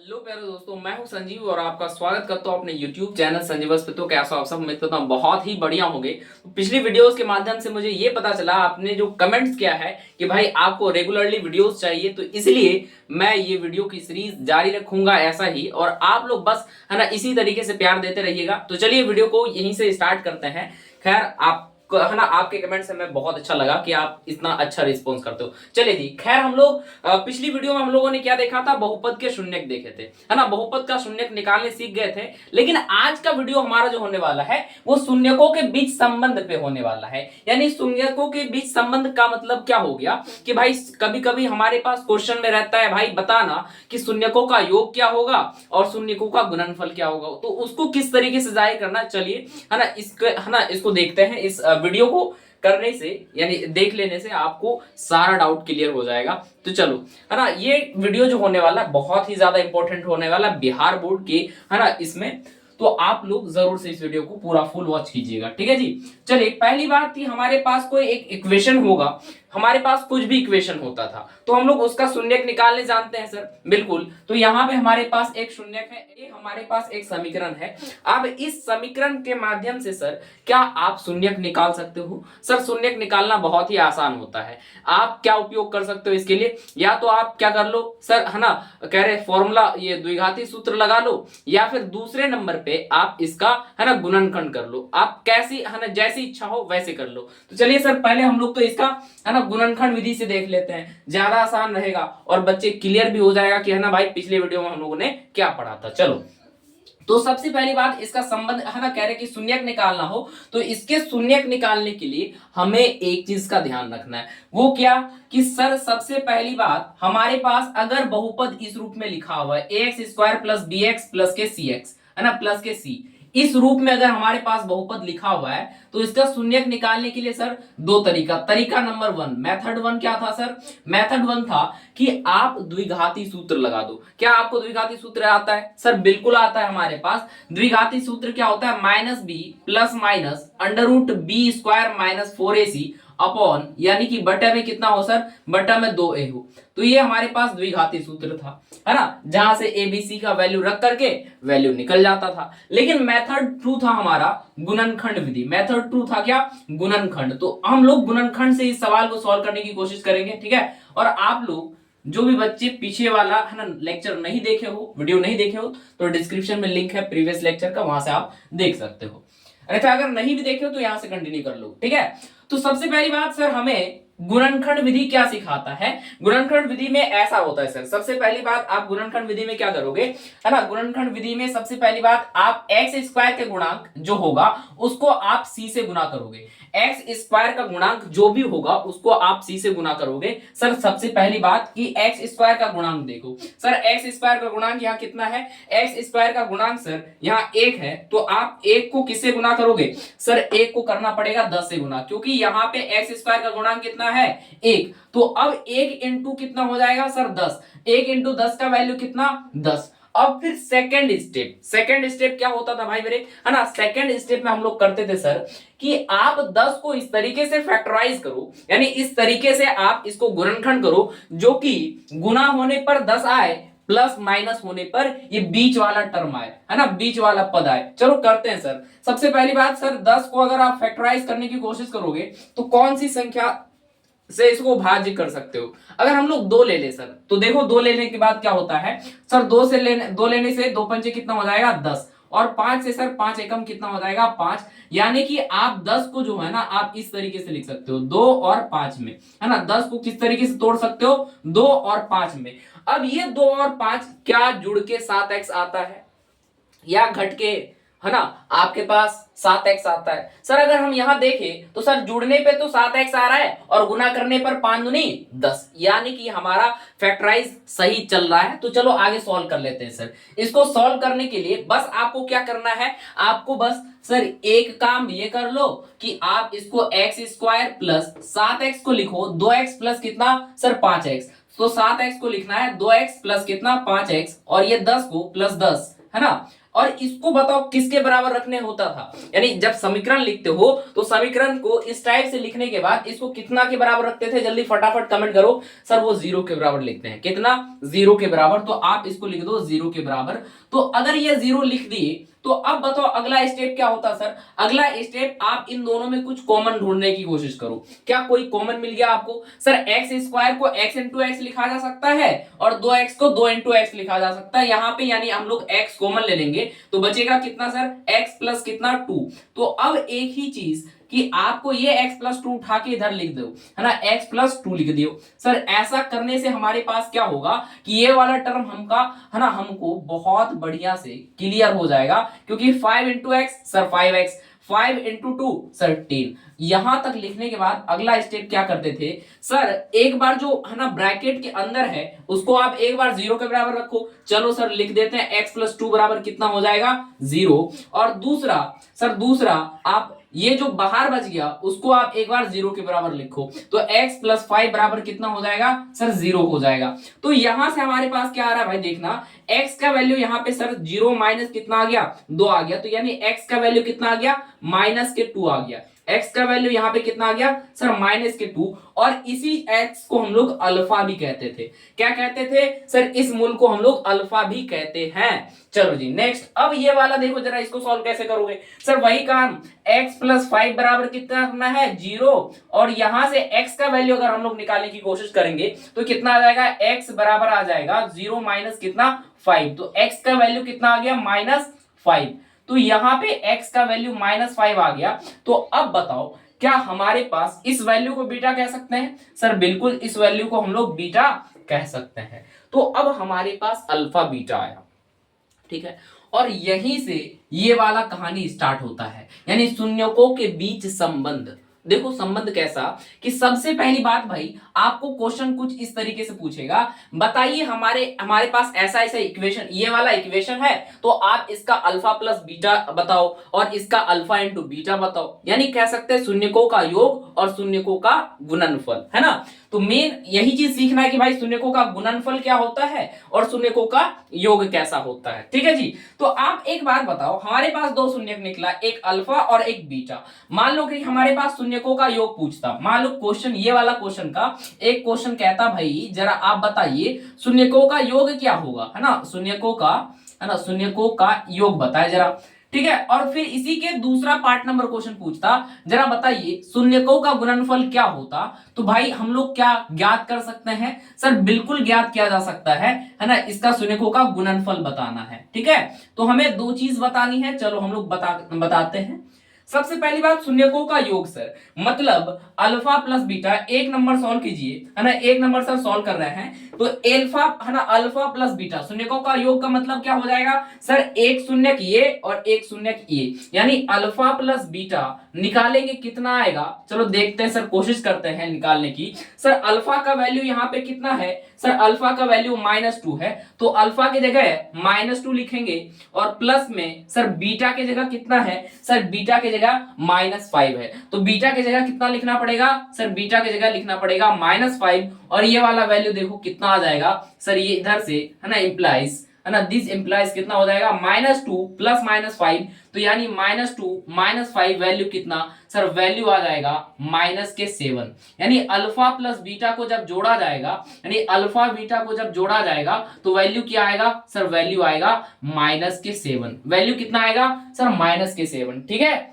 Hello प्यारे दोस्तों, मैं हूं संजीव और आपका स्वागत करता हूं अपने YouTube चैनल संजीवस पे। तो कैसा आप सब, उम्मीद करता हूं बहुत ही बढ़िया होंगे। तो पिछली वीडियोस के माध्यम से मुझे ये पता चला, आपने जो कमेंट्स किया है कि भाई आपको रेगुलरली वीडियोस चाहिए, तो इसलिए मैं ये वीडियो की सीरीज जारी रखूंगा ऐसा ही, और आप लोग बस है ना इसी तरीके से प्यार देते रहिएगा। तो चलिए वीडियो को यहीं से स्टार्ट करते हैं। खैर आप है ना, आपके कमेंट से मैं बहुत अच्छा लगा कि आप इतना अच्छा रिस्पॉन्स करते हो। चलिए जी, खैर हम लोग पिछली वीडियो में हम लोगों ने क्या देखा था, बहुपद के शून्यक देखे थे, है ना, बहुपद का शून्यक निकालने सीख गए थे। लेकिन आज का वीडियो हमारा जो होने वाला है वो शून्यकों के बीच संबंध पे होने वाला है। यानी शून्यकों के बीच संबंध का मतलब क्या हो गया कि भाई कभी कभी हमारे पास क्वेश्चन में रहता है, भाई बताना कि शून्यकों का योग क्या होगा और शून्यकों का गुणनफल क्या होगा, तो उसको किस तरीके से जाहिर करना, चलिए है ना इसको देखते हैं। इस वीडियो को करने से यानी देख लेने से आपको सारा डाउट क्लियर हो जाएगा। तो चलो, है ना, ये वीडियो जो होने वाला बहुत ही ज्यादा इंपॉर्टेंट होने वाला बिहार बोर्ड के, है ना, इसमें तो आप लोग जरूर से इस वीडियो को पूरा फुल वॉच कीजिएगा, ठीक है जी। चलिए, पहली बात थी हमारे पास कोई एक इक्वेशन होगा, हमारे पास कुछ भी इक्वेशन होता था तो हम लोग उसका शून्यक निकालने जानते हैं सर, बिल्कुल। तो यहां पे हमारे पास एक शून्यक है, ये हमारे पास एक समीकरण है। अब इस समीकरण के माध्यम से सर क्या आप शून्यक निकाल सकते हो? सर शून्यक निकालना बहुत ही आसान होता है। आप क्या उपयोग कर सकते हो इसके लिए, या तो आप क्या कर लो सर, है ना, कह रहे फॉर्मूला, ये द्विघाती सूत्र लगा लो, या फिर दूसरे नंबर पे आप इसका है ना गुणनखंड कर लो। आप कैसी है ना, जैसी इच्छा हो वैसे कर लो। तो चलिए सर, पहले हम लोग तो इसका है ना गुणनखंड विधि से देख लेते हैं, ज्यादा आसान रहेगा और बच्चे क्लियर भी हो जाएगा कि है ना भाई पिछले वीडियो में हम लोगों ने क्या पढ़ा था। चलो, तो सबसे पहली बात, इसका संबंध है ना, कह रहे कि शून्यक निकालना हो तो इसके शून्यक निकालने के लिए हमें एक चीज का ध्यान रखना है। वो क्या कि सर सबसे पहली बात, हमारे पास अगर बहुपद इस रूप में लिखा हुआ है ax² प्लस bx प्लस के cx, है ना, प्लस के c, इस रूप में अगर हमारे पास बहुपद लिखा हुआ है तो इसका शून्यक निकालने के लिए सर दो तरीका। तरीका नंबर वन, मेथड वन क्या था सर? मेथड वन था कि आप द्विघाती सूत्र लगा दो। क्या आपको द्विघाती सूत्र आता है? सर बिल्कुल आता है। हमारे पास द्विघाती सूत्र क्या होता है? Minus b plus minus under root b square minus 4ac upon, यानी कि बटे में कितना हो सर? बटा में 2a हो। तो ये हमारे पास द्विघाती सूत्र था, है ना, जहां से एबीसी का वैल्यू रख करके वैल्यू निकल जाता था। लेकिन मेथड टू था हमारा गुणनखंड विधि। मेथड टू था क्या? गुणनखंड। तो हम लोग गुणनखंड से इस सवाल को सॉल्व करने की कोशिश करेंगे, ठीक है। और आप लोग जो भी बच्चे पीछे वाला है ना लेक्चर नहीं देखे हो, वीडियो नहीं देखे हो, तो डिस्क्रिप्शन में लिंक है प्रीवियस लेक्चर का, वहां से आप देख सकते हो। अन्यथा अगर नहीं भी देखे हो तो यहां से कंटिन्यू कर लो, ठीक है। तो सबसे पहली बात सर, हमें गुणनखंड विधि क्या सिखाता है? गुणनखंड विधि में ऐसा होता है सर, सबसे पहली बात आप गुणनखंड विधि में क्या करोगे, है ना, गुणनखंड विधि में सबसे पहली बात आप x² के गुणांक जो होगा उसको आप c से गुना करोगे। x² का गुणांक जो भी होगा उसको आप c से गुना करोगे। सर सबसे पहली बात कि x² का गुणांक देखो सर, x² का गुणांक यहाँ कितना है? x² का गुणांक सर यहाँ 1 है, तो आप 1 को किससे गुना करोगे? सर 1 को करना पड़ेगा 10 से गुना, क्योंकि यहाँ पे x² का गुणांक कितना है? 1। तो अब 1 इंटू कितना हो जाएगा सर? 10। 1 इंटू 10 का वैल्यू कितना? 10। अब फिर सेकंड स्टेप क्या होता था भाई मेरे, है ना, सेकंड स्टेप में हम लोग करते थे सर कि आप 10 को इस तरीके से फैक्टराइज करो, यानी इस तरीके से आप इसको गुणनखंड करो जो कि गुना होने पर 10 आए, प्लस माइनस होने पर ये बीच वाला टर्म आए, है ना, बीच वाला पद आए। चलो करते हैं सर। सबसे पहली बात सर, 10 को अगर आप फैक्टराइज करने की कोशिश करोगे तो कौन सी संख्या से इसको भाज्य कर सकते हो? अगर हम लोग 2 ले ले सर, तो देखो 2 लेने के बाद क्या होता है सर, 2 लेने से 2 पंचे कितना हो जाएगा? 10, और 5 से सर 5 एकम कितना हो जाएगा? 5। यानी कि आप 10 को जो है ना आप इस तरीके से लिख सकते हो 2 और 5 में, है ना। 10 को किस तरीके से तोड़ सकते हो? 2 और 5 में। अब ये 2 और 5 क्या जुड़ के 7x आता है या घट के, है ना, आपके पास 7x आता है? सर अगर हम यहां देखें तो सर जुड़ने पे तो 7x आ रहा है और गुना करने पर 5 दूनी 10, यानी कि हमारा फैक्टराइज सही चल रहा है। तो चलो आगे सॉल्व कर लेते हैं सर। इसको सॉल्व करने के लिए बस आपको क्या करना है, आपको बस सर एक काम ये कर लो कि आप इसको x² प्लस 7x को लिखो 2x प्लस कितना सर? 5x। तो 7x को लिखना है 2x प्लस कितना? 5x, और ये 10 को प्लस 10, है ना, और इसको बताओ किसके बराबर रखने होता था। यानी जब समीकरण लिखते हो तो समीकरण को इस टाइप से लिखने के बाद इसको कितना के बराबर रखते थे, जल्दी फटाफट कमेंट करो। सर वो 0 के बराबर लिखते हैं। कितना? 0 के बराबर। तो आप इसको लिख दो 0 के बराबर। तो अगर ये 0 लिख दिए तो अब बताओ अगला स्टेप क्या होता सर। अगला स्टेप आप इन दोनों में कुछ कॉमन ढूंढने की कोशिश करो। क्या कोई कॉमन मिल गया आपको? सर एक्स स्क्वायर को x इंटू एक्स लिखा जा सकता है और 2x को 2 इंटू एक्स लिखा जा सकता है। यहाँ पे यानी हम लोग x कॉमन ले लेंगे तो बचेगा कितना सर? x प्लस कितना 2। तो अब एक ही चीज कि आपको ये x प्लस 2 उठा के इधर लिख दो, है ना, x प्लस 2 लिख दियो। सर ऐसा करने से हमारे पास क्या होगा कि ये वाला टर्म हमका, है ना, हमको बहुत बढ़िया से क्लियर हो जाएगा। क्योंकि 5 into x sir 5x, 5 into 2 sir 10। यहां तक लिखने के बाद अगला स्टेप क्या करते थे सर, एक बार जो है ना ब्रैकेट के अंदर है उसको आप एक बार 0 के बराबर रखो। चलो सर लिख देते हैं x प्लस 2 बराबर कितना हो जाएगा? 0। और दूसरा सर, दूसरा आप ये जो बाहर बच गया उसको आप एक बार 0 के बराबर लिखो तो x प्लस 5 बराबर कितना हो जाएगा सर? 0 हो जाएगा। तो यहां से हमारे पास क्या आ रहा है भाई, देखना x का वैल्यू यहाँ पे सर 0 माइनस कितना आ गया? 2 आ गया। तो यानी x का वैल्यू कितना आ गया? माइनस के 2 आ गया। x का वैल्यू यहाँ पे कितना आ गया सर? माइनस के 2। और इसी x को हम लोग अल्फा भी कहते थे। क्या कहते थे सर? इस मूल को हम लोग अल्फा भी कहते हैं। चलो जी नेक्स्ट, अब ये वाला देखो जरा, इसको सॉल्व कैसे करोगे सर? वही काम, x प्लस 5 बराबर कितना करना है? 0। और यहां से x का वैल्यू अगर हम लोग निकालने की कोशिश करेंगे तो कितना आ जाएगा? x बराबर आ जाएगा 0 माइनस कितना? 5। तो x का वैल्यू कितना आ गया? -5। तो यहां पे x का वैल्यू -5 आ गया। तो अब बताओ क्या हमारे पास इस वैल्यू को बीटा कह सकते हैं? सर बिल्कुल, इस वैल्यू को हम लोग बीटा कह सकते हैं। तो अब हमारे पास अल्फा बीटा आया, ठीक है। और यहीं से ये वाला कहानी स्टार्ट होता है, यानी शून्यकों के बीच संबंध। देखो संबंध कैसा कि सबसे पहली बात भाई, आपको क्वेश्चन कुछ इस तरीके से पूछेगा, बताइए हमारे पास ऐसा ऐसा इक्वेशन, ये वाला इक्वेशन है तो आप इसका अल्फा प्लस बीटा बताओ और इसका अल्फा इंटू बीटा बताओ। यानी कह सकते हैं शून्यकों का योग और शून्यकों का गुणनफल, है ना। तो मेन यही चीज सीखना है कि भाई शून्यकों का गुणनफल क्या होता है और शून्यकों का योग कैसा होता है, ठीक है जी। तो आप एक बात बताओ, हमारे पास दो शून्यक निकला, एक अल्फा और एक बीटा। मान लो कि हमारे पास शून्यकों का योग पूछता, मान लो क्वेश्चन ये वाला क्वेश्चन का एक क्वेश्चन कहता भाई जरा आप बताइए शून्यकों का योग क्या होगा, है ना, शून्यकों का, है ना, शून्यकों का योग बताए जरा, ठीक है। और फिर इसी के दूसरा पार्ट नंबर क्वेश्चन पूछता, जरा बताइए शून्यकों का गुणनफल क्या होता। तो भाई हम लोग क्या ज्ञात कर सकते हैं सर? बिल्कुल ज्ञात किया जा सकता है ना, इसका शून्यकों का गुणनफल बताना है, ठीक है। तो हमें दो चीज बतानी है, चलो हम लोग बताते हैं। सबसे पहली बात शून्यकों का योग सर, मतलब अल्फा प्लस बीटा। एक नंबर सॉल्व कीजिए, है ना, एक नंबर सर सॉल्व कर रहे हैं तो अल्फा, है ना, अल्फा प्लस बीटा शून्यकों का योग का मतलब क्या हो जाएगा सर? एक शून्यक ये और एक शून्यक ये, यानी अल्फा प्लस बीटा निकालेंगे कितना आएगा? चलो देखते हैं सर, कोशिश करते हैं निकालने की। सर अल्फा का वैल्यू यहाँ पे कितना है सर? अल्फा का वैल्यू -2 है तो अल्फा की जगह -2 लिखेंगे और प्लस में सर बीटा की जगह कितना है सर? बीटा की जगह -5 है तो बीटा की जगह कितना लिखना पड़ेगा सर? बीटा की जगह लिखना पड़ेगा -5। और ये वाला वैल्यू देखो कितना आ जाएगा सर, ये इधर से, है ना, इंप्लाइज, है ना, दिस इंप्लाइज कितना हो जाएगा? -2 प्लस -5। तो यानी -2 -5 वैल्यू कितना सर? वैल्यू आ जाएगा -7। यानी अल्फा प्लस बीटा को जब जोड़ा जाएगा, यानी अल्फा बीटा को जब जोड़ा जाएगा तो वैल्यू क्या आएगा सर? वैल्यू आएगा -7। वैल्यू कितना आएगा सर? -7, ठीक है।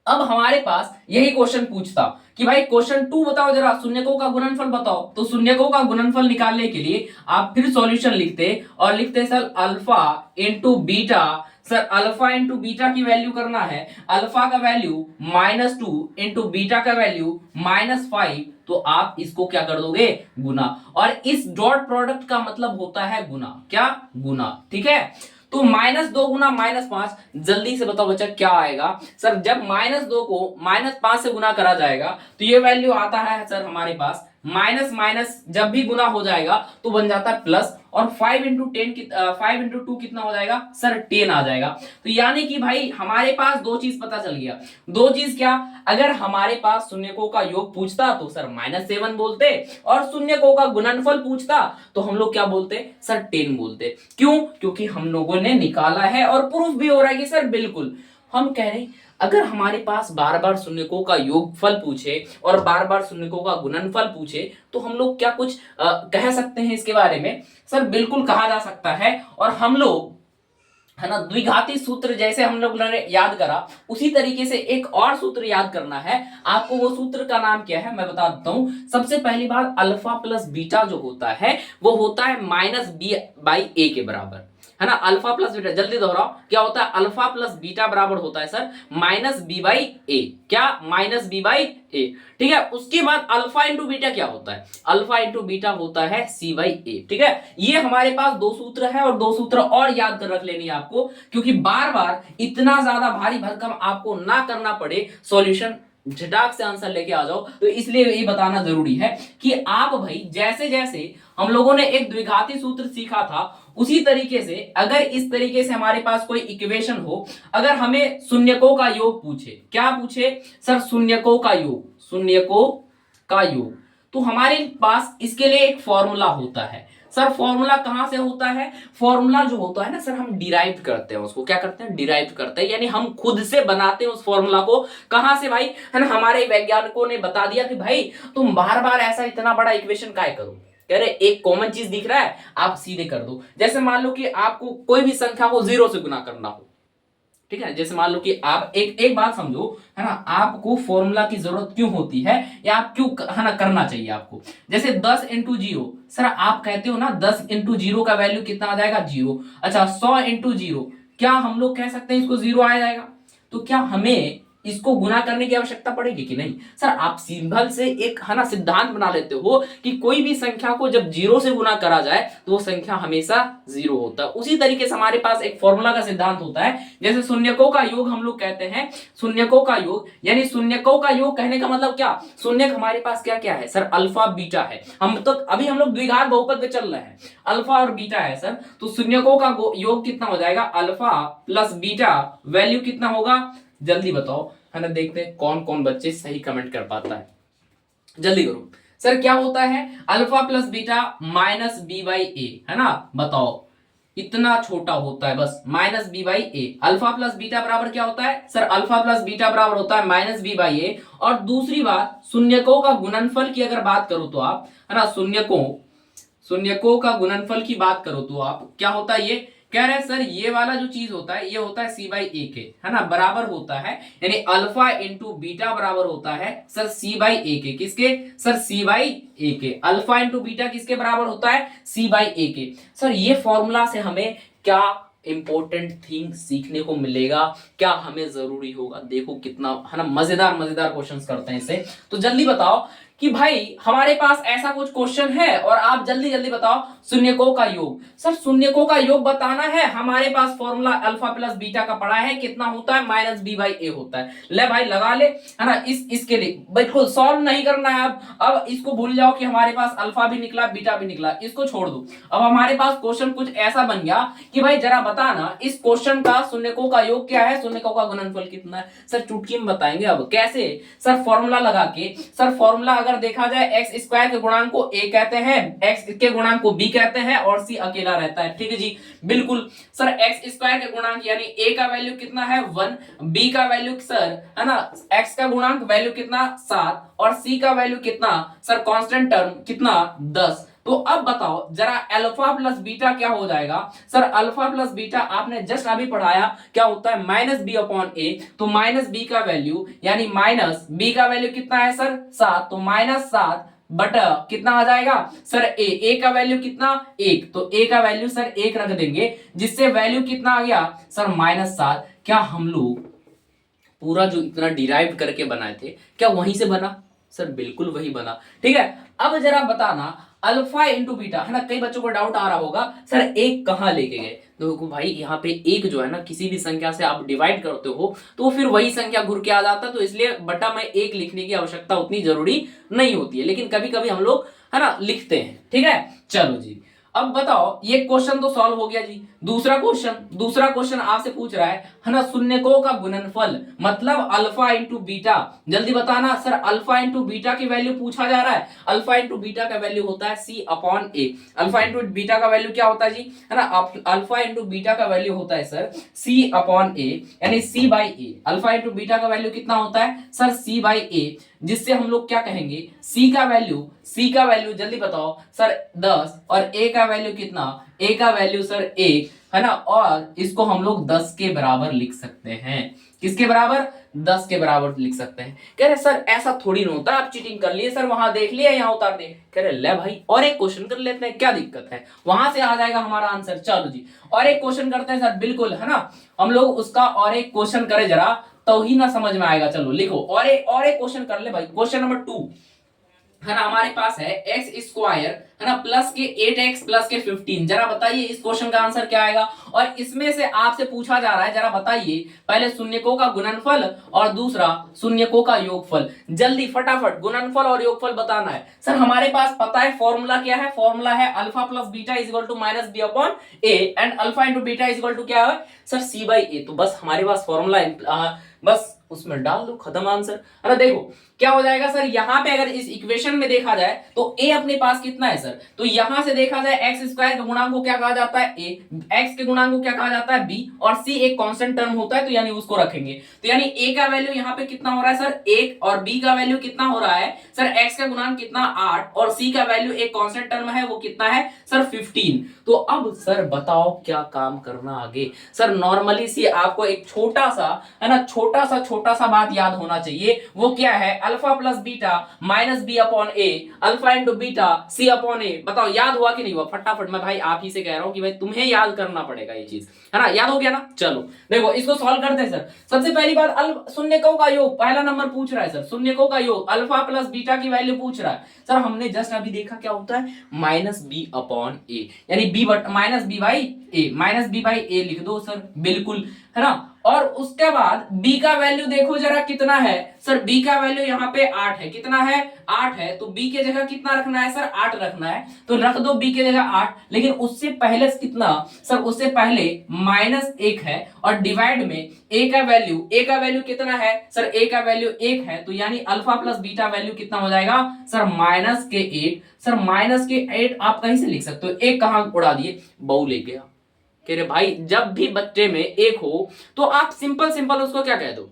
अब हमारे पास यही क्वेश्चन पूछता कि भाई क्वेश्चन 2 बताओ जरा, शून्यकों का गुणनफल बताओ। तो शून्यकों का गुणनफल निकालने के लिए आप फिर सॉल्यूशन लिखते और लिखते sir alpha into beta. Sir alpha into beta की वैल्यू करना है, अल्फा का वैल्यू -2 इंटू बीटा का वैल्यू -5। तो आप इसको क्या कर दोगे? गुना। और इस डॉट प्रोडक्ट का मतलब होता है गुना। क्या? गुना, ठीक है। तो -2 गुना -5, जल्दी से बताओ बच्चा क्या आएगा सर? जब -2 को -5 से गुना करा जाएगा तो ये वैल्यू आता है सर हमारे पास माइनस माइनस जब भी गुना हो जाएगा तो बन जाता है प्लस, और 5 into 2 कितना हो जाएगा सर 10 आ जाएगा। तो यानी कि भाई हमारे पास दो चीज पता चल गया। दो चीज क्या, अगर हमारे पास शून्यकों का योग पूछता तो सर -7 बोलते, और शून्यकों का गुणनफल पूछता तो हम लोग क्या बोलते सर 10 बोलते। क्यों? क्योंकि हम लोगों ने निकाला है और प्रूफ भी हो रहा है कि सर बिल्कुल हम कह रहे हैं अगर हमारे पास बार बार शून्यकों का योगफल पूछे और बार बार शून्यकों का गुणनफल पूछे तो हम लोग क्या कुछ कह सकते हैं इसके बारे में? सर बिल्कुल कहा जा सकता है। और हम लोग है ना द्विघाती सूत्र जैसे हम लोग ने याद करा उसी तरीके से एक और सूत्र याद करना है आपको। वो सूत्र का नाम क्या है मैं बता देता हूं। सबसे पहली बात अल्फा प्लस बीटा जो होता है वो होता है -b/a के बराबर, है ना। अल्फा प्लस बीटा जल्दी दोहराओ, क्या होता है अल्फा प्लस बीटा बराबर होता है सर -b/a। क्या? -b/a। ठीक है। उसके बाद अल्फा इंटू बीटा क्या होता है? अल्फा इंटू बीटा होता है c/a। ठीक है। ये हमारे पास दो सूत्र है और दो सूत्र और याद कर रख लेनी है आपको, क्योंकि बार बार इतना ज्यादा भारी भरकम आपको ना करना पड़े, सॉल्यूशन झटाक से आंसर लेके आ जाओ। तो इसलिए ये बताना जरूरी है कि आप भाई जैसे जैसे हम लोगों ने एक द्विघाती सूत्र सीखा था उसी तरीके से अगर इस तरीके से हमारे पास कोई इक्वेशन हो, अगर हमें शून्यकों का योग पूछे, क्या पूछे सर? शून्यकों का योग, शून्यकों का योग, तो हमारे पास इसके लिए एक फॉर्मूला होता है। सर फॉर्मूला कहां से होता है? फॉर्मूला जो होता है ना सर हम डिराइव करते हैं उसको। क्या करते हैं? डिराइव करते हैं, यानी हम खुद से बनाते हैं उस फॉर्मूला को। कहां से भाई? है ना, हमारे वैज्ञानिकों ने बता दिया कि भाई तुम बार बार ऐसा इतना बड़ा इक्वेशन काहे करो, कह रहे एक कॉमन चीज दिख रहा है आप सीधे कर दो। जैसे मान लो कि आपको कोई भी संख्या को 0 से गुना करना हो, ठीक है। जैसे मान लो कि आप एक बात समझो, है ना, आपको फॉर्मूला की जरूरत क्यों होती है या आप क्यों है ना करना चाहिए आपको। जैसे 10 इंटू 0, सर आप कहते हो ना 10 इंटू 0 का वैल्यू कितना आ जाएगा 0। अच्छा 100 इंटू 0, क्या हम लोग कह सकते हैं इसको 0 आ जाएगा? तो क्या हमें इसको गुना करने की आवश्यकता पड़ेगी कि नहीं? सर आप सिंबल से एक है ना सिद्धांत बना लेते हो कि कोई भी संख्या को जब 0 से गुना करा जाए तो वो संख्या हमेशा 0 होता है। उसी तरीके से हमारे पास एक फॉर्मूला का सिद्धांत होता है। जैसे शून्यकों का योग हम लोग कहते हैं, शून्यकों का योग यानी शून्यकों का योग कहने का मतलब क्या? शून्यक हमारे पास क्या क्या है सर? अल्फा बीटा है। हम तो अभी हम लोग द्विघात बहुपद पे चल रहे हैं, अल्फा और बीटा है सर। तो शून्यकों का योग कितना हो जाएगा? अल्फा प्लस बीटा वैल्यू कितना होगा? जल्दी बताओ, है ना, देखते हैं कौन कौन बच्चे सही कमेंट कर पाता है। जल्दी करो सर, क्या होता है? अल्फा प्लस बीटा -b/a, है ना। बताओ इतना छोटा होता है बस -b/a। अल्फा प्लस बीटा बराबर क्या होता है सर? अल्फा प्लस बीटा बराबर होता है -b/a। और दूसरी बात शून्यकों का गुणनफल की अगर बात करो तो आप, है ना, शून्यकों का गुणनफल की बात करो तो आप क्या होता है? ये कह रहे हैं सर ये वाला जो चीज होता है ये होता है c/a के, है ना, बराबर होता है, यानी अल्फा इंटू बीटा बराबर होता है सर c/a के। किसके सर? c/a के। अल्फा इंटू बीटा किसके बराबर होता है? c/a के। सर ये फॉर्मूला से हमें क्या इंपॉर्टेंट थिंग सीखने को मिलेगा, क्या हमें जरूरी होगा? देखो कितना है ना मजेदार मजेदार क्वेश्चंस करते हैं इसे। तो जल्दी बताओ कि भाई हमारे पास ऐसा कुछ क्वेश्चन है और आप जल्दी जल्दी बताओ शून्यकों का योग। सर शून्यकों का योग बताना है, हमारे पास फॉर्मूला अल्फा प्लस बीटा का पड़ा है, कितना होता है? -b/a होता है। ले भाई लगा ले, है ना। इसके लिए बिल्कुल सॉल्व नहीं करना है अब इसको भूल जाओ कि हमारे पास अल्फा भी निकला बीटा भी निकला, इसको छोड़ दो। अब हमारे पास क्वेश्चन कुछ ऐसा बन गया कि भाई जरा बताना इस क्वेश्चन का शून्यकों का योग क्या है, शून्यकों का गुणनफल कितना है? सर चुटकी में बताएंगे। अब कैसे? सर फॉर्मूला लगा के। सर फॉर्मूला अगर देखा जाए एक्स स्क्वायर के गुणांक को a कहते हैं, एक्स के गुणांक को b कहते हैं और c अकेला रहता है। ठीक है जी, बिल्कुल। सर एक्स स्क्वायर के गुणांक यानी a का वैल्यू कितना है 1, b का वैल्यू सर है ना x का गुणांक वैल्यू कितना 7 और c का वैल्यू कितना सर कांस्टेंट टर्म कितना 10। तो अब बताओ जरा अल्फा प्लस बीटा क्या हो जाएगा? सर अल्फा प्लस बीटा आपने जस्ट अभी पढ़ाया क्या होता है? -b/a। तो -b का वैल्यू यानी -b का वैल्यू कितना है सर 7, तो -7 बटा कितना आ जाएगा सर a का वैल्यू कितना 1, तो a का वैल्यू सर 1 रख देंगे, जिससे वैल्यू कितना आ गया सर -7। क्या हम लोग पूरा जो इतना डिराइव करके बनाए थे क्या वहीं से बना? सर बिल्कुल वही बना। ठीक है। अब जरा बताना अल्फा इंटू बीटा, है ना। कई बच्चों को डाउट आ रहा होगा सर एक कहाँ लेके गए, देखो भाई यहाँ पे एक जो है ना किसी भी संख्या से आप डिवाइड करते हो तो फिर वही संख्या घुर के आ जाता है, तो इसलिए बटा में एक लिखने की आवश्यकता उतनी जरूरी नहीं होती है, लेकिन कभी कभी हम लोग है ना लिखते हैं, ठीक है। चलो जी, अब बताओ ये क्वेश्चन तो सॉल्व हो गया जी। दूसरा क्वेश्चन आपसे पूछ रहा है ना, शून्यकों का गुणनफल मतलब अल्फा इंटू बीटा। जल्दी बताना सर, अल्फा इंटू बीटा की वैल्यू पूछा जा रहा है। अल्फा इंटू बीटा का वैल्यू होता है c upon a. Alpha into beta का वैल्यू क्या होता है जी, है ना, अल्फा इंटू बीटा का वैल्यू होता है सर सी अपॉन ए, यानी c by a. Alpha into beta का वैल्यू कितना होता है सर सी बाई ए, जिससे हम लोग क्या कहेंगे सी का वैल्यू जल्दी बताओ सर 10, और ए का वैल्यू कितना, ए का वैल्यू सर 1, है ना। और इसको हम लोग 10 के बराबर लिख सकते हैं। किसके बराबर, 10 के बराबर लिख सकते हैं। कह रहे सर ऐसा थोड़ी ना होता, आप चीटिंग कर लिए सर, वहां देख लिया यहाँ उतार दिए। कह रहे ले भाई और एक क्वेश्चन कर लेते हैं, क्या दिक्कत है, वहां से आ जाएगा हमारा आंसर। चलो जी और एक क्वेश्चन करते हैं सर, बिल्कुल है ना, हम लोग उसका और एक क्वेश्चन करें जरा, तो ही ना समझ में आएगा। चलो लिखो और एक क्वेश्चन कर ले भाई। क्वेश्चन नंबर 2 है ना, हमारे पास है एक्स स्क्वायर है ना प्लस के 8x प्लस के 15। जरा बताइए इस क्वेश्चन का आंसर क्या आएगा। और इसमें से आपसे पूछा जा रहा है, जरा बताइए पहले शून्यकों का गुणनफल और दूसरा शून्यकों का योगफल। जल्दी फटाफट गुणनफल और योगफल बताना है। सर हमारे पास पता है फॉर्मूला क्या है, फॉर्मूला है alpha plus beta is equal to minus B upon a, and alpha into beta is equal to क्या है सर सी बाई ए। तो बस हमारे पास फॉर्मूला, बस उसमें डाल दो, खत्म आंसर। अरे देखो क्या हो जाएगा सर, यहां पे अगर इस इक्वेशन में देखा जाए तो a अपने पास कितना है सर, तो यहां से देखा जाए एक्स स्क्वायर के गुणांक को क्या कहा जाता है a, x के गुणांक को क्या कहा जाता है b, और c एक कांस्टेंट टर्म होता है, तो यानी उसको रखेंगे। तो यानी a का वैल्यू यहां पे कितना हो रहा है सर 1, और b का वैल्यू कितना हो रहा है सर, x का गुणांक कितना 8, और c का वैल्यू एक कांस्टेंट टर्म है वो कितना है सर 15। तो अब सर बताओ क्या काम करना आगे। सर नॉर्मली सी आपको एक छोटा सा है ना, छोटा सा बात याद होना चाहिए, वो क्या है alpha plus beta minus B upon a, alpha into beta c upon a. बताओ याद हुआ कि नहीं हुआ, फटाफट। मैं भाई आप ही से कह रहा हूं कि भाई तुम्हें याद करना पड़ेगा ये चीज, है ना। याद हो गया ना, चलो देखो इसको सॉल्व करते हैं सर। सबसे पहली बात शून्यकों का योग, पहला नंबर पूछ रहा है सर, शून्यकों का योग अल्फा प्लस बीटा की वैल्यू पूछ रहा है सर। हमने जस्ट अभी देखा क्या होता है माइनस बी अपॉन ए, यानी b minus b by a, minus b by a लिख दो सर, बिल्कुल है ना। और उसके बाद b का वैल्यू देखो जरा कितना है सर, b का वैल्यू यहाँ पे 8 है, कितना है 8 है, तो b के जगह कितना रखना है सर 8 रखना है, तो रख दो b के जगह 8। लेकिन उससे पहले कितना सर, उससे पहले -1 है, और डिवाइड में a का वैल्यू कितना है सर, a का वैल्यू 1 है, तो यानी अल्फा प्लस बीटा वैल्यू कितना हो जाएगा सर -8। सर -8 आप कहीं से लिख सकते हो, एक कहां उड़ा दिए, बहु ले गया। कह रहे भाई जब भी बच्चे में एक हो तो आप सिंपल उसको क्या कह दो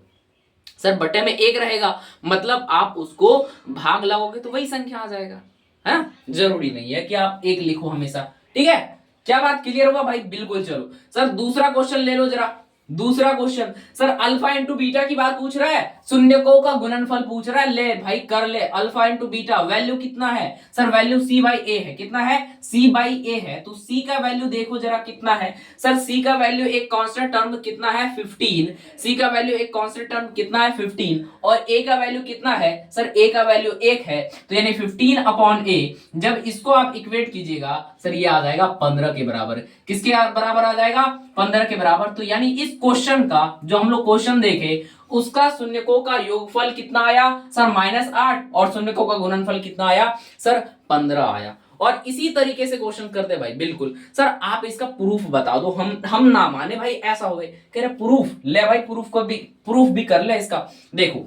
सर, बट्टे में एक रहेगा मतलब आप उसको भाग लगाओगे तो वही संख्या आ जाएगा, है। जरूरी नहीं है कि आप एक लिखो हमेशा, ठीक है। क्या बात क्लियर हुआ भाई, बिल्कुल। चलो सर दूसरा क्वेश्चन ले लो जरा। दूसरा question sir alpha into beta की बात पूछ रहा है, शून्यकों का गुणनफल पूछ रहा है। ले भाई कर ले, अल्फा इंटू बीटा वैल्यू कितना है सर, वैल्यू सी बाई ए है, कितना है सी बाई ए है, तो सी का वैल्यू देखो जरा कितना है सर, सी का वैल्यू एक कांस्टेंट टर्म कितना है 15, सी का वैल्यू एक कांस्टेंट टर्म कितना है 15, और ए का वैल्यू कितना है सर, ए का वैल्यू 1 है, तो यानी 15 अपॉन ए। जब इसको आप इक्वेट कीजिएगा सर ये आ जाएगा 15 के बराबर। किसके बराबर आ जाएगा 15 के बराबर। तो यानी इस क्वेश्चन का जो हम लोग क्वेश्चन देखे उसका शून्यकों का योगफल कितना आया सर -8, और शून्यकों का गुणनफल कितना आया सर 15 आया। और इसी तरीके से क्वेश्चन करते भाई, बिल्कुल सर आप इसका प्रूफ बता दो। हम ना माने भाई, ऐसा हो गए कह रहे प्रूफ ले भाई, प्रूफ भी कर ले इसका। देखो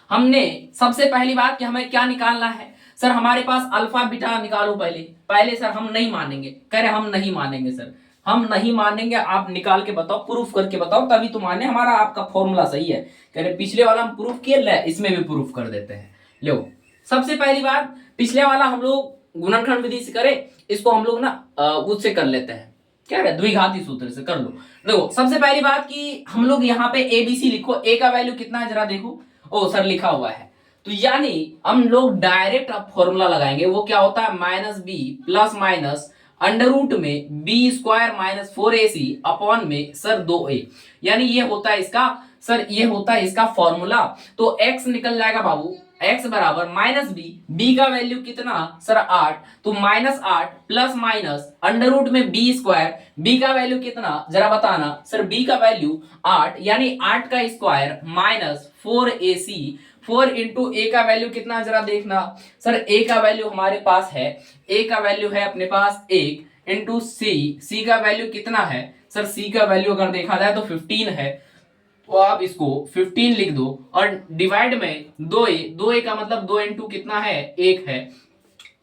हमने सबसे पहली बात कि हमें क्या निकालना है सर, हमारे पास अल्फा बीटा निकालो पहले सर हम नहीं मानेंगे, कह रहे हम नहीं मानेंगे सर, हम नहीं मानेंगे, आप निकाल के बताओ, प्रूफ करके बताओ तभी तो माने, हमारा आपका फॉर्मूला सही है। कह रहे पिछले वाला हम प्रूफ किए, ले इसमें भी प्रूफ कर देते हैं। लो सबसे पहली बात, पिछले वाला हम लोग गुणनखंड विधि से करें, इसको हम लोग ना उससे कर लेते हैं, क्या है द्विघाती सूत्र से कर लो। देखो सबसे पहली बात कि हम लोग यहाँ पे ABC लिखो, ए का वैल्यू कितना है जरा देखो, ओ सर लिखा हुआ है, तो यानी हम लोग डायरेक्ट अब फॉर्मूला लगाएंगे। वो क्या होता है -b plus minus under root में b square minus 4ac upon में सर 2a, यानी ये होता है इसका सर, ये होता है इसका फॉर्मूला। तो x निकल जाएगा बाबू, x बराबर माइनस बी का वैल्यू कितना सर 8, तो -8 प्लस माइनस अंडर रूट में बी स्क्वायर, बी का वैल्यू कितना जरा बताना सर, बी का वैल्यू 8 यानी 8 का स्क्वायर माइनस 4ac, 4 इंटू ए का वैल्यू कितना जरा देखना सर, ए का वैल्यू हमारे पास है, ए का वैल्यू है अपने पास 1 इंटू सी का वैल्यू कितना है सर, सी का वैल्यू अगर देखा जाए तो 15 है, तो आप इसको 15 लिख दो और डिवाइड में 2a का मतलब 2 इंटू कितना है 1 है,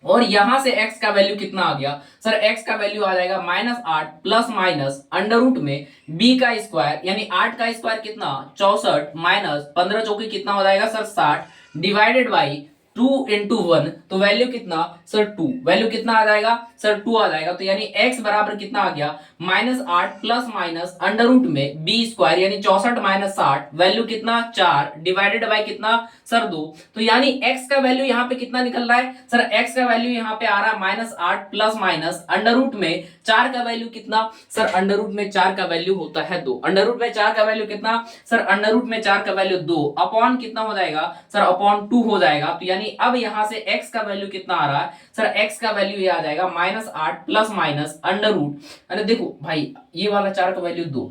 और यहां से x का वैल्यू कितना आ गया सर, x का वैल्यू आ जाएगा -8 प्लस माइनस अंडर रूट में b का स्क्वायर यानी 8 का स्क्वायर कितना 64 माइनस 15 चौकी कितना हो जाएगा सर 60 डिवाइडेड बाई 2 इंटू 1, तो वैल्यू कितना सर 2, वैल्यू कितना आ जाएगा सर 2 आ जाएगा, तो यानी x बराबर कितना आ गया -8 प्लस माइनस अंडर रूट में b स्क्वायर यानी 64 माइनस 60, वैल्यू कितना 4 डिवाइडेड बाई कितना सर 2, तो यानी x का वैल्यू यहाँ पे कितना निकल रहा है सर, x का वैल्यू यहाँ पे आ रहा है -8 प्लस माइनस अंडर रूट में 4 का वैल्यू कितना सर, अंडर रूट में 4 का वैल्यू होता है 2, अंडर रूट में 4 का वैल्यू कितना सर, अंडर रूट में 4 का वैल्यू 2 अपॉन कितना हो जाएगा सर, अपॉन 2 हो जाएगा, तो यानी अब यहां से x का वैल्यू कितना आ रहा है सर, x का वैल्यू ये आ जाएगा -8 प्लस माइनस अंडर रूट, अरे देखो भाई ये वाला 4 का वैल्यू 2,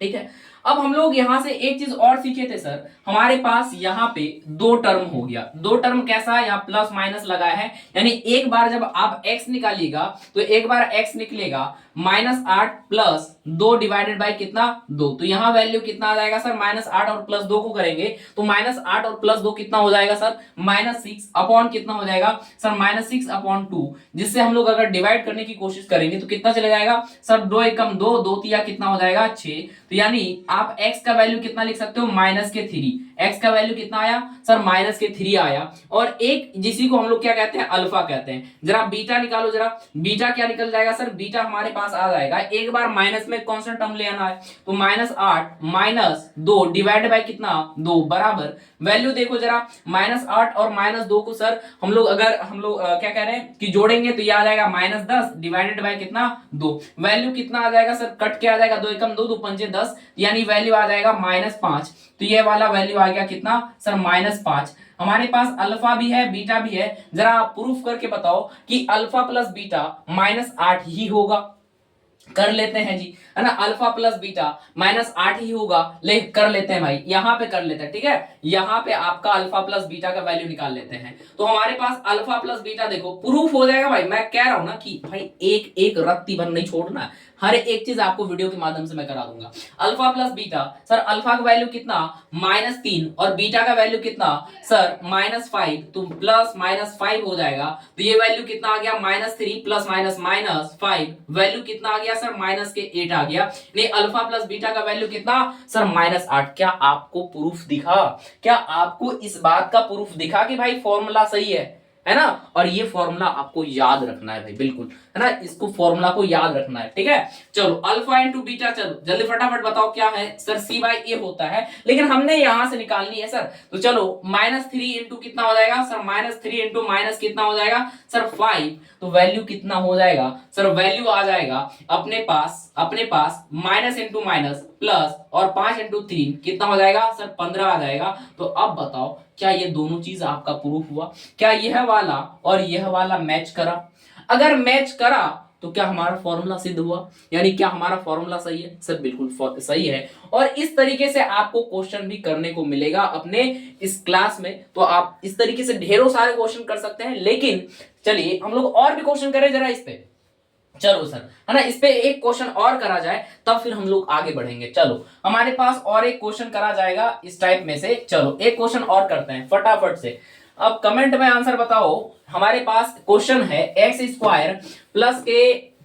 ठीक है। अब हम लोग यहां से एक चीज और सीखे थे सर, हमारे पास यहाँ पे दो टर्म हो गया, दो टर्म कैसा यहाँ प्लस माइनस लगाया है, यानी एक बार जब आप x निकालिएगा तो एक बार x निकलेगा -8 प्लस 2 डिवाइडेड बाई कितना 2, तो यहाँ वैल्यू कितना आ जाएगा सर, -8 और प्लस 2 को करेंगे तो -8 और प्लस 2 कितना हो जाएगा सर, -6 अपॉन कितना हो जाएगा सर, -6 अपॉन 2, जिससे हम लोग अगर डिवाइड करने की कोशिश करेंगे तो कितना चले जाएगा सर, 2 एकम 2, 2 तिया कितना हो जाएगा 6, तो यानी आप x का वैल्यू कितना लिख सकते हो -3, x का वैल्यू कितना आया सर -3 आया, और एक जिसी को हम लोग क्या कहते हैं अल्फा कहते हैं, जरा बीटा निकालो, जरा बीटा क्या निकल जाएगा सर, बीटा हमारे पास आ जाएगा, एक बार माइनस में कांस्टेंट टर्म ले आना है तो -8 माइनस 2 डिवाइड बाय कितना 2 बराबर, वैल्यू देखो जरा -8 और -2 को सर हम लोग क्या कह रहे हैं कि जोड़ेंगे तो ये आ जाएगा -10 डिवाइडेड बाय कितना 2, वैल्यू कितना आ जाएगा सर, कट के आ जाएगा 2 एकम 2, 2 पंचे 10, यानी वैल्यू आ जाएगा -5, तो ये वाला वैल्यू आ गया कितना सर -5। हमारे पास अल्फा भी है बीटा भी है, जरा आप प्रूफ करके बताओ कि अल्फा प्लस बीटा -8 ही होगा, कर लेते हैं जी, है ना, अल्फा प्लस बीटा -8 ही होगा, ले कर लेते हैं भाई, यहां पे कर लेते हैं, ठीक है, यहां पे आपका अल्फा प्लस बीटा का वैल्यू निकाल लेते हैं, तो हमारे पास अल्फा प्लस बीटा देखो प्रूफ हो जाएगा भाई, मैं कह रहा हूं ना कि भाई एक एक रत्ती भर नहीं छोड़ना, हर एक चीज आपको वीडियो के माध्यम से मैं करा दूंगा। Alpha plus beta sir, alpha का वैल्यू कितना -3 और बीटा का वैल्यू कितना सर -5, तो प्लस -5 हो जाएगा, तो ये वैल्यू कितना आ गया -3 प्लस -5, वैल्यू कितना आ गया सर -8 आ गया, नहीं अल्फा प्लस बीटा का वैल्यू कितना सर -8। क्या आपको प्रूफ दिखा, क्या आपको इस बात का प्रूफ दिखा कि भाई फॉर्मूला सही है ना, और ये फॉर्मूला आपको याद रखना है भाई, बिल्कुल है ना, इसको फॉर्मूला को याद रखना है, ठीक है। चलो अल्फा इंटू बीटा, चलो जल्दी फटाफट बताओ क्या है सर, c बाई ए होता है, लेकिन हमने यहां से निकालनी है सर, तो चलो -3 इंटू कितना हो जाएगा सर, -3 इंटू माइनस कितना हो जाएगा सर 5, तो वैल्यू कितना हो जाएगा सर, वैल्यू आ जाएगा अपने पास माइनस इंटू माइनस प्लस और 5 इंटू 3 कितना हो जाएगा सर 15 आ जाएगा। तो अब बताओ क्या ये दोनों चीज आपका प्रूफ हुआ, क्या यह वाला और यह वाला मैच करा, अगर मैच करा तो क्या हमारा फॉर्मूला सिद्ध हुआ, यानी क्या हमारा फॉर्मूला सही है सर, बिल्कुल सही है, और इस तरीके से आपको क्वेश्चन भी करने को मिलेगा अपने इस क्लास में, तो आप इस तरीके से ढेरों सारे क्वेश्चन कर सकते हैं, लेकिन चलिए हम लोग और भी क्वेश्चन करें जरा इस पे, चलो सर है ना, इस पे एक क्वेश्चन और करा जाए तब फिर हम लोग आगे बढ़ेंगे। चलो हमारे पास और एक क्वेश्चन करा जाएगा इस टाइप में से, चलो एक क्वेश्चन और करते हैं फटाफट से, अब कमेंट में आंसर बताओ। हमारे पास क्वेश्चन है एक्स स्क्वायर प्लस के,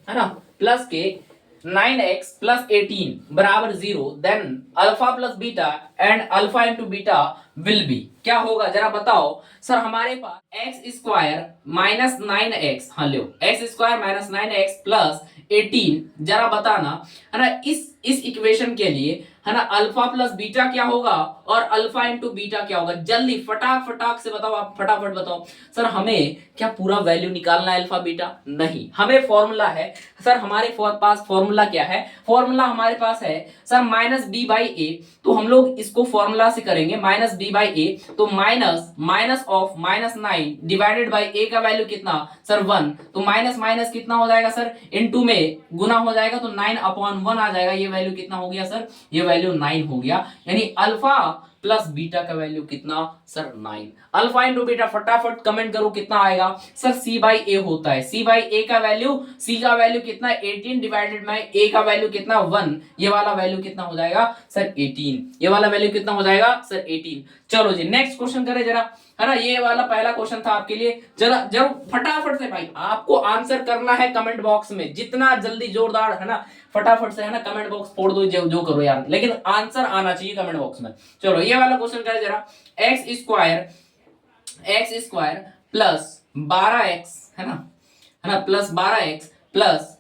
है ना, प्लस के 9x प्लस 18 बराबर 0, then alpha plus beta and alpha into beta will be, क्या होगा जरा बताओ सर। हमारे पास एक्स स्क्वायर माइनस 9x, हाँ लो x square minus 9x plus 18, जरा बताना है ना, इस इक्वेशन के लिए है ना, अल्फा प्लस बीटा क्या होगा और अल्फा इंटू बीटा क्या होगा? जल्दी फटाक से बताओ, आप फटाफट बताओ। सर हमें क्या पूरा वैल्यू निकालना है अल्फा बीटा? नहीं, हमें फॉर्मूला है सर, हमारे पास फॉर्मूला क्या है? फॉर्मूला हमारे पास है सर माइनस बी बाई ए। तो हम लोग इसको फॉर्मूला से करेंगे माइनस बी बाई ए, तो minus of -9 divided by a का वैल्यू कितना सर 1, तो माइनस माइनस कितना हो जाएगा सर, इनटू में गुना हो जाएगा तो 9/1 आ जाएगा। ये वैल्यू कितना हो गया सर? ये वैल्यू 9 हो गया। यानी अल्फा प्लस बीटा का वैल्यू कितना सर 9। अल्फा इंटू बीटा फटाफट कमेंट करो कितना आएगा सर? सी बाई ए होता है। सी बाई ए का वैल्यू, सी का वैल्यू कितना 18 डिवाइडेड बाई ए का वैल्यू कितना 1, ये वाला वैल्यू कितना हो जाएगा सर 18। ये वाला वैल्यू कितना हो जाएगा सर 18। चलो जी नेक्स्ट क्वेश्चन करें जरा, है ना। ये वाला पहला क्वेश्चन था आपके लिए, जरा जरूर फटाफट से भाई आपको आंसर करना है कमेंट बॉक्स में, जितना जल्दी जोरदार, है ना, फटाफट से, है ना, कमेंट बॉक्स फोड़ दो, जो करो यार, लेकिन आंसर आना चाहिए कमेंट बॉक्स में। चलो ये वाला क्वेश्चन करें जरा, एक्स स्क्वायर प्लस 12x, है ना, प्लस 12x प्लस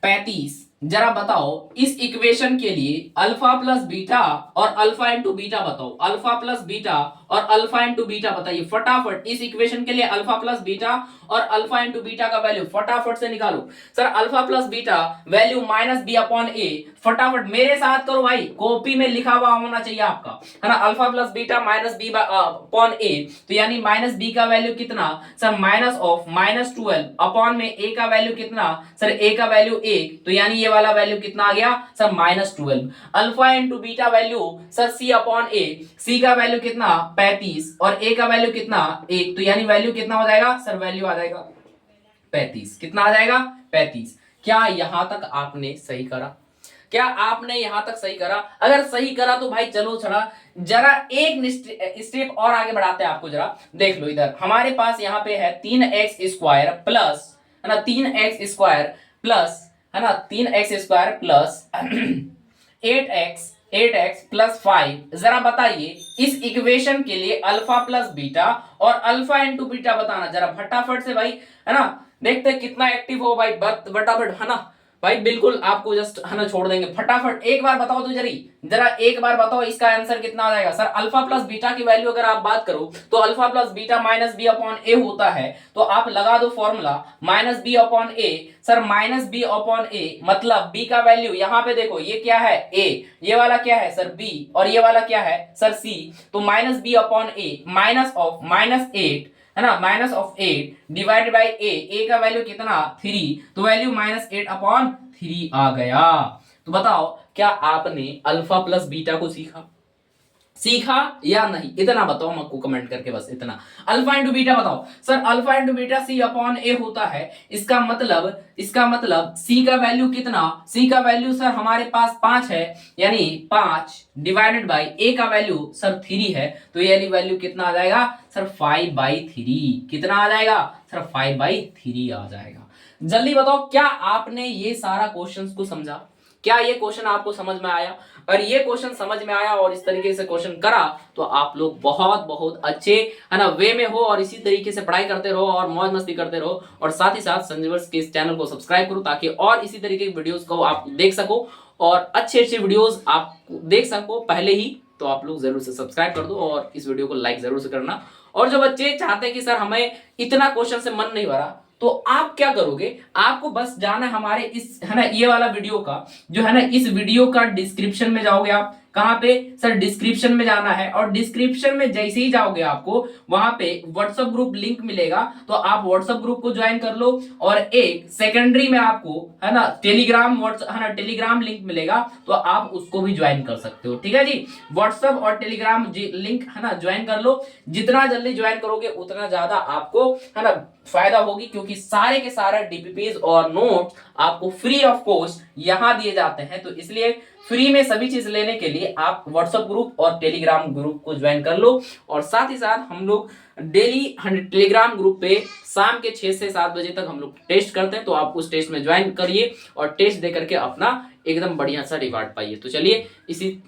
35, जरा बताओ इस इक्वेशन के लिए अल्फा प्लस बीटा और अल्फा इंटू बीटा बताओ। अल्फा प्लस बीटा और अल्फा इंटू बीटा बताइए फटाफट। इस इक्वेशन के लिए अल्फा प्लस बीटा और अल्फा इंटू बीटा का वैल्यू फटाफट से निकालो। Sir alpha plus beta value minus B upon a, फटाफट मेरे साथ करो भाई, कॉपी में लिखा हुआ होना चाहिए आपका, है ना। Alpha plus beta minus B upon a, तो यानी माइनस बी का वैल्यू कितना सर माइनस ऑफ -12 अपॉन में ए का वैल्यू कितना सर, ए का वैल्यू 1, तो यानी ये वाला वैल्यू कितना आ गया sir -12। Alpha into beta value sir C upon A, C का वैल्यू कितना 35 और ए का वैल्यू कितना 1, तो यानी वैल्यू कितना हो जाएगा सर, वैल्यू आ जाएगा 35। कितना आ जाएगा 35। क्या यहां तक आपने सही करा? क्या आपने यहां तक सही करा? अगर सही करा तो भाई चलो जरा एक स्टेप और आगे बढ़ाते हैं आपको, जरा देख लो इधर हमारे पास यहाँ पे है 3x स्क्वायर प्लस, है ना, 3x स्क्वायर प्लस, है ना, 3x square plus 8x plus 5। जरा बताइए इस इक्वेशन के लिए अल्फा प्लस बीटा और अल्फा इंटू बीटा बताना जरा फटाफट से भाई, है ना। देखते हैं कितना एक्टिव हो भाई, फटाफट, है ना भाई, बिल्कुल आपको जस्ट, है ना, छोड़ देंगे। फटाफट एक बार बताओ तो जरा एक बार बताओ इसका आंसर कितना आ जाएगा सर। अल्फा प्लस बीटा की वैल्यू अगर आप बात करो तो alpha plus beta minus B upon A होता है, तो आप लगा दो formula minus B upon A. Sir minus B upon A मतलब बी का वैल्यू यहाँ पे देखो, ये क्या है ए, ये वाला क्या है सर बी, और ये वाला क्या है सर सी, तो minus B upon a minus of -8, है ना, minus of 8 divided by a का वैल्यू कितना 3, तो वैल्यू -8 अपॉन 3 आ गया। तो बताओ क्या आपने अल्फा प्लस बीटा को सीखा या नहीं? इतना बताओ हमको कमेंट करके, बस इतना। अल्फा इंटू बीटा बताओ sir. Alpha into beta c upon A होता है, इसका मतलब सी का वैल्यू कितना, सी का वैल्यू सर हमारे पास 5 है, यानी 5 डिवाइडेड बाई ए का वैल्यू सर 3 है, तो यानी वैल्यू कितना आ जाएगा सर 5/3। कितना आ जाएगा सर 5/3 आ जाएगा। जल्दी बताओ क्या आपने ये सारा क्वेश्चंस को समझा? क्या ये क्वेश्चन आपको समझ में आया? और ये क्वेश्चन समझ में आया और इस तरीके से क्वेश्चन करा तो आप लोग बहुत अच्छे, है ना, वे में हो, और इसी तरीके से पढ़ाई करते रहो और मौज मस्ती करते रहो, और साथ ही साथ संजीवर्स के इस चैनल को सब्सक्राइब करो ताकि और इसी तरीके की वीडियोस को आप देख सको और अच्छे वीडियोस आप देख सको पहले ही। तो आप लोग जरूर से सब्सक्राइब कर दो और इस वीडियो को लाइक जरूर से करना। और जो बच्चे चाहते हैं कि सर हमें इतना क्वेश्चन से मन नहीं भरा, तो आप क्या करोगे, आपको बस जाना हमारे इस, है ना, ये वाला वीडियो का जो है ना, इस वीडियो का डिस्क्रिप्शन में जाओगे आप। कहां पे सर? डिस्क्रिप्शन में जाना है, और डिस्क्रिप्शन में जैसे ही जाओगे आपको वहां पे व्हाट्सएप ग्रुप लिंक मिलेगा, तो आप व्हाट्सएप ग्रुप को ज्वाइन कर लो। और एक सेकेंडरी में आपको, है ना, टेलीग्राम लिंक मिलेगा, तो आप उसको भी ज्वाइन कर सकते हो। ठीक है जी, व्हाट्सएप और टेलीग्राम लिंक, है ना, ज्वाइन कर लो। जितना जल्दी ज्वाइन करोगे उतना ज्यादा आपको, है ना, फायदा होगी, क्योंकि सारे के सारे डीपीपीज और नोट्स आपको फ्री ऑफ कॉस्ट यहां दिए जाते हैं। तो इसलिए फ्री में सभी चीज लेने के लिए आप व्हाट्सएप ग्रुप और टेलीग्राम ग्रुप को ज्वाइन कर लो। और साथ ही साथ हम लोग डेली टेलीग्राम ग्रुप पे शाम के 6 से 7 बजे तक हम लोग टेस्ट करते हैं, तो आप उस टेस्ट में ज्वाइन करिए और टेस्ट दे करके अपना एकदम बढ़िया सा रिवार्ड पाइए। तो चलिए इसी